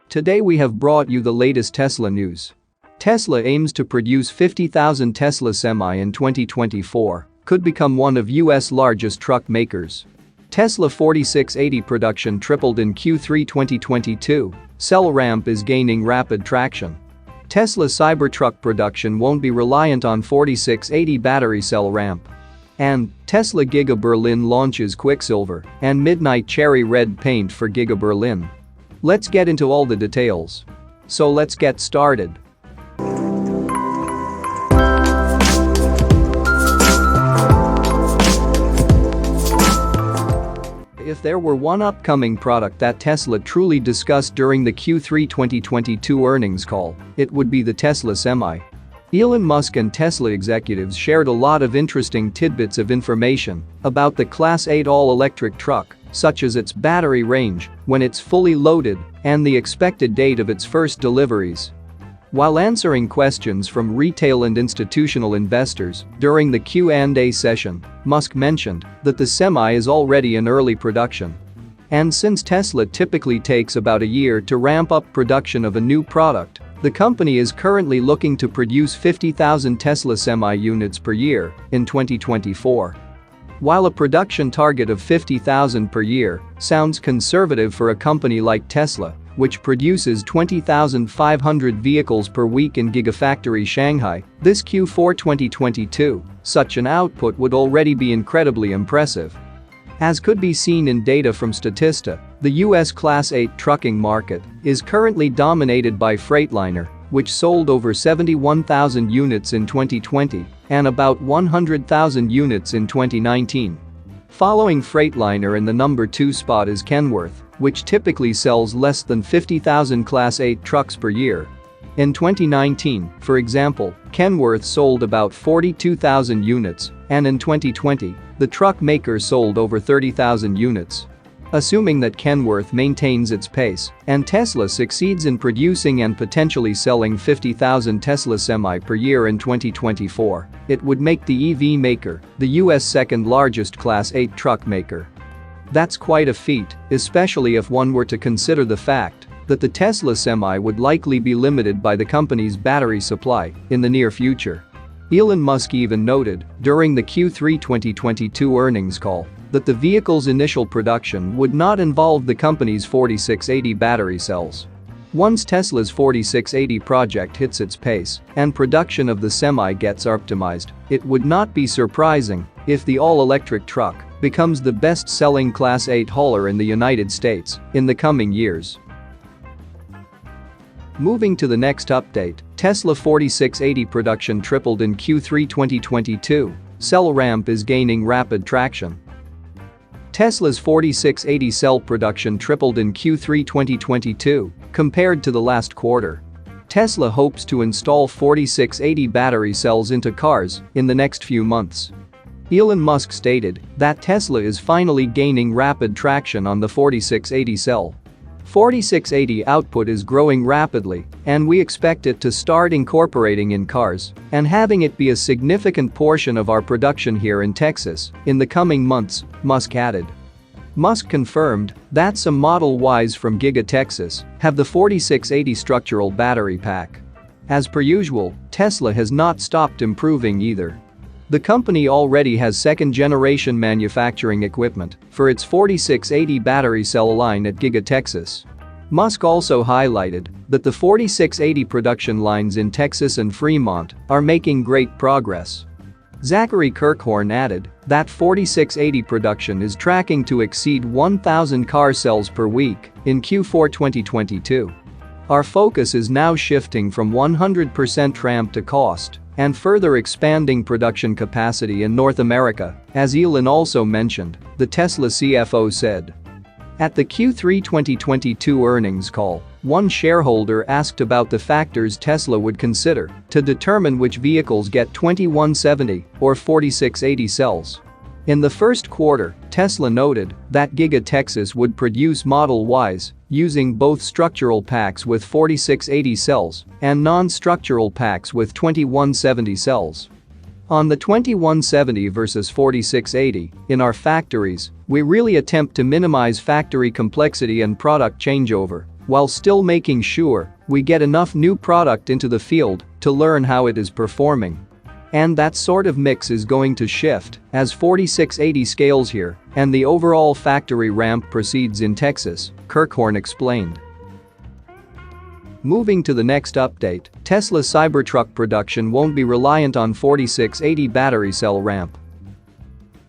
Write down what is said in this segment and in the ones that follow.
Today we have brought you the latest Tesla news. Tesla aims to produce 50,000 Tesla Semi in 2024, could become one of US largest truck makers. Tesla 4680 production tripled in Q3 2022, cell ramp is gaining rapid traction. Tesla Cybertruck production won't be reliant on 4680 battery cell ramp. And Tesla Giga Berlin launches Quicksilver and midnight cherry red paint for Giga Berlin. Let's get into all the details. So let's get started. If there were one upcoming product that Tesla truly discussed during the Q3 2022 earnings call, it would be the Tesla Semi. Elon Musk and Tesla executives shared a lot of interesting tidbits of information about the Class 8 all-electric truck, such as its battery range, when it's fully loaded, and the expected date of its first deliveries. While answering questions from retail and institutional investors during the Q&A session, Musk mentioned that the Semi is already in early production. And since Tesla typically takes about a year to ramp up production of a new product, the company is currently looking to produce 50,000 Tesla Semi units per year in 2024. While a production target of 50,000 per year sounds conservative for a company like Tesla, which produces 20,500 vehicles per week in Gigafactory Shanghai, this Q4 2022, such an output would already be incredibly impressive. As could be seen in data from Statista, the US Class 8 trucking market is currently dominated by Freightliner, which sold over 71,000 units in 2020 and about 100,000 units in 2019. Following Freightliner in the number 2 spot is Kenworth, which typically sells less than 50,000 Class 8 trucks per year. In 2019, for example, Kenworth sold about 42,000 units, and in 2020, the truck maker sold over 30,000 units. Assuming that Kenworth maintains its pace and Tesla succeeds in producing and potentially selling 50,000 Tesla Semi per year in 2024, it would make the EV maker the US second largest Class 8 truck maker. That's quite a feat, especially if one were to consider the fact that the Tesla Semi would likely be limited by the company's battery supply in the near future. Elon Musk even noted during the Q3 2022 earnings call that the vehicle's initial production would not involve the company's 4680 battery cells. Once Tesla's 4680 project hits its pace and production of the Semi gets optimized, it would not be surprising if the all-electric truck becomes the best-selling Class 8 hauler in the United States in the coming years. Moving to the next update, Tesla 4680 production tripled in Q3 2022, cell ramp is gaining rapid traction. Tesla's 4680 cell production tripled in Q3 2022 compared to the last quarter. Tesla hopes to install 4680 battery cells into cars in the next few months. Elon Musk stated that Tesla is finally gaining rapid traction on the 4680 cell. 4680 output is growing rapidly, and we expect it to start incorporating in cars and having it be a significant portion of our production here in Texas in the coming months, Musk added. Musk confirmed that some Model Ys from Giga Texas have the 4680 structural battery pack. As per usual, Tesla has not stopped improving either. The company already has second-generation manufacturing equipment for its 4680 battery cell line at Giga Texas. Musk also highlighted that the 4680 production lines in Texas and Fremont are making great progress. Zachary Kirkhorn added that 4680 production is tracking to exceed 1,000 car cells per week in Q4 2022. Our focus is now shifting from 100% ramp to cost and further expanding production capacity in North America, as Elon also mentioned, the Tesla CFO said. At the Q3 2022 earnings call, one shareholder asked about the factors Tesla would consider to determine which vehicles get 2170 or 4680 cells. In the first quarter, Tesla noted that Giga Texas would produce Model Ys using both structural packs with 4680 cells and non-structural packs with 2170 cells. On the 2170 versus 4680, in our factories, we really attempt to minimize factory complexity and product changeover, while still making sure we get enough new product into the field to learn how it is performing. And that sort of mix is going to shift as 4680 scales here and the overall factory ramp proceeds in Texas, Kirkhorn explained. Moving to the next update, Tesla Cybertruck production won't be reliant on 4680 battery cell ramp.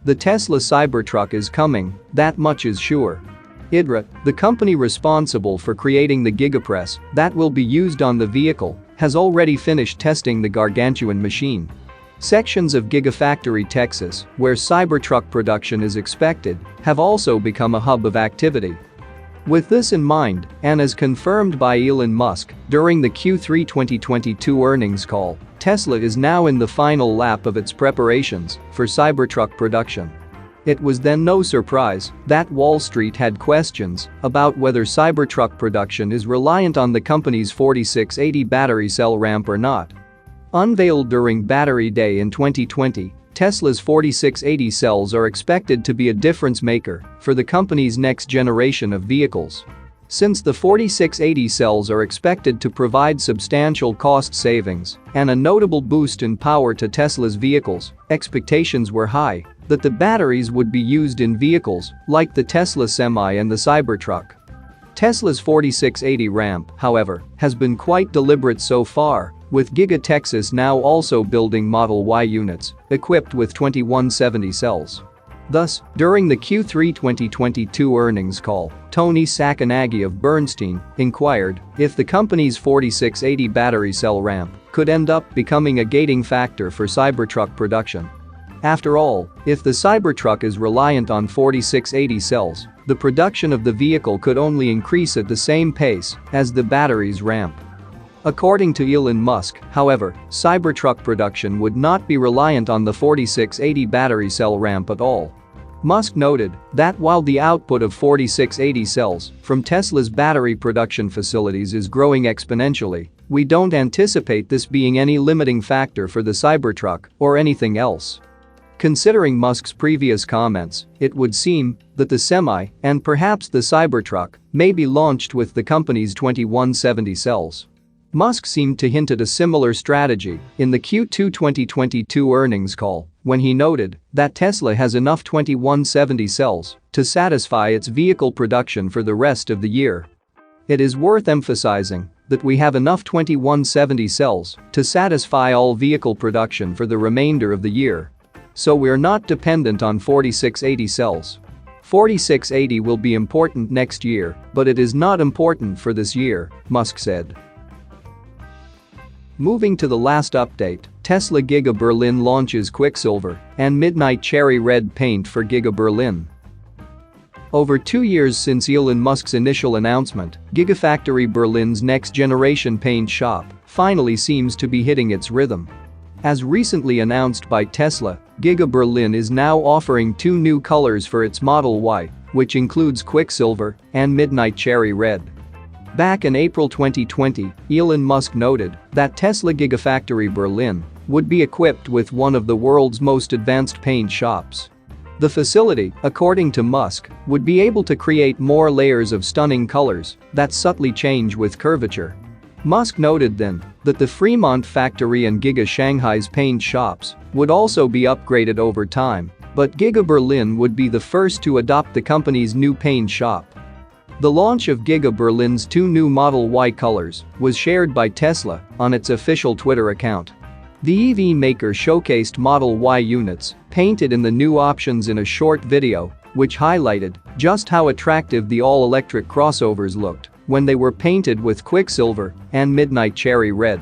The Tesla Cybertruck is coming, that much is sure. IDRA, the company responsible for creating the Giga press that will be used on the vehicle, has already finished testing the gargantuan machine. Sections of Gigafactory Texas, where Cybertruck production is expected, have also become a hub of activity. With this in mind, and as confirmed by Elon Musk during the Q3 2022 earnings call, Tesla is now in the final lap of its preparations for Cybertruck production. It was then no surprise that Wall Street had questions about whether Cybertruck production is reliant on the company's 4680 battery cell ramp or not. Unveiled during Battery Day in 2020, Tesla's 4680 cells are expected to be a difference maker for the company's next generation of vehicles. Since the 4680 cells are expected to provide substantial cost savings and a notable boost in power to Tesla's vehicles, expectations were high that the batteries would be used in vehicles like the Tesla Semi and the Cybertruck. Tesla's 4680 ramp, however, has been quite deliberate so far, with Giga Texas now also building Model Y units equipped with 2170 cells. Thus, during the Q3 2022 earnings call, Tony Sacconaghi of Bernstein inquired if the company's 4680 battery cell ramp could end up becoming a gating factor for Cybertruck production. After all, if the Cybertruck is reliant on 4680 cells, the production of the vehicle could only increase at the same pace as the battery's ramp. According to Elon Musk, however, Cybertruck production would not be reliant on the 4680 battery cell ramp at all. Musk noted that while the output of 4680 cells from Tesla's battery production facilities is growing exponentially, we don't anticipate this being any limiting factor for the Cybertruck or anything else. Considering Musk's previous comments, it would seem that the Semi and perhaps the Cybertruck may be launched with the company's 2170 cells. Musk seemed to hint at a similar strategy in the Q2 2022 earnings call when he noted that Tesla has enough 2170 cells to satisfy its vehicle production for the rest of the year. It is worth emphasizing that we have enough 2170 cells to satisfy all vehicle production for the remainder of the year. So we're not dependent on 4680 cells. 4680 will be important next year, but it is not important for this year, Musk said. Moving to the last update, Tesla Giga Berlin launches Quicksilver and Midnight Cherry Red paint for Giga Berlin. Over 2 years since Elon Musk's initial announcement, Gigafactory Berlin's next-generation paint shop finally seems to be hitting its rhythm. As recently announced by Tesla, Giga Berlin is now offering 2 new colors for its Model Y, which includes Quicksilver and Midnight Cherry Red. Back in April 2020, Elon Musk noted that Tesla Gigafactory Berlin would be equipped with one of the world's most advanced paint shops. The facility, according to Musk, would be able to create more layers of stunning colors that subtly change with curvature. Musk noted then that the Fremont factory and Giga Shanghai's paint shops would also be upgraded over time, but Giga Berlin would be the first to adopt the company's new paint shop. The launch of Giga Berlin's 2 new Model Y colors was shared by Tesla on its official Twitter account. The EV maker showcased Model Y units painted in the new options in a short video, which highlighted just how attractive the all-electric crossovers looked when they were painted with Quicksilver and Midnight Cherry Red.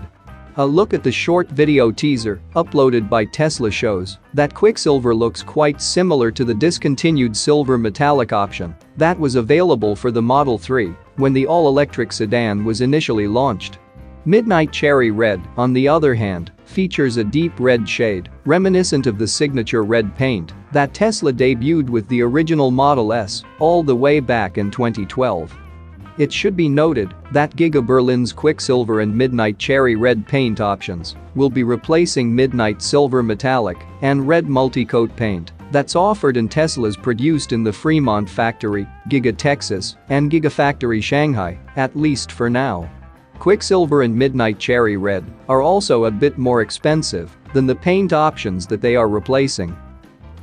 A look at the short video teaser uploaded by Tesla shows that Quicksilver looks quite similar to the discontinued silver metallic option that was available for the Model 3 when the all-electric sedan was initially launched. Midnight Cherry Red, on the other hand, features a deep red shade reminiscent of the signature red paint that Tesla debuted with the original Model S all the way back in 2012. It should be noted that Giga Berlin's Quicksilver and Midnight Cherry Red paint options will be replacing Midnight Silver Metallic and Red Multicoat paint that's offered in Teslas produced in the Fremont factory, Giga Texas, and Gigafactory Shanghai, at least for now. Quicksilver and Midnight Cherry Red are also a bit more expensive than the paint options that they are replacing.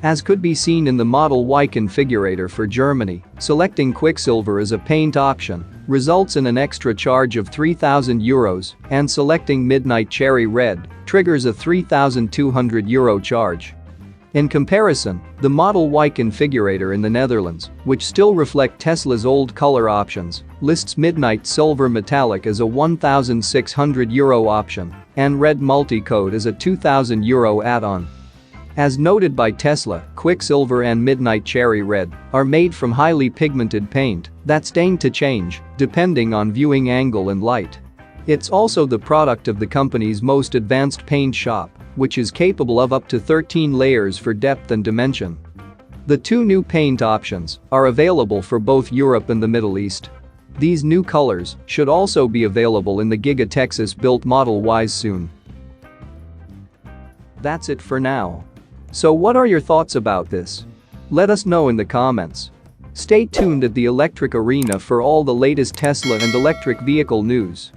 As could be seen in the Model Y configurator for Germany, selecting Quicksilver as a paint option results in an extra charge of €3,000, and selecting Midnight Cherry Red triggers a €3,200 charge. In comparison, the Model Y configurator in the Netherlands, which still reflect Tesla's old color options, lists Midnight Silver Metallic as a €1,600 option and Red Multicode as a €2,000 add-on. As noted by Tesla, Quicksilver and Midnight Cherry Red are made from highly pigmented paint that's stained to change depending on viewing angle and light. It's also the product of the company's most advanced paint shop, which is capable of up to 13 layers for depth and dimension. The two new paint options are available for both Europe and the Middle East. These new colors should also be available in the Giga Texas-built Model Ys soon. That's it for now. So what are your thoughts about this? Let us know in the comments. Stay tuned at the Electric Arena for all the latest Tesla and electric vehicle news.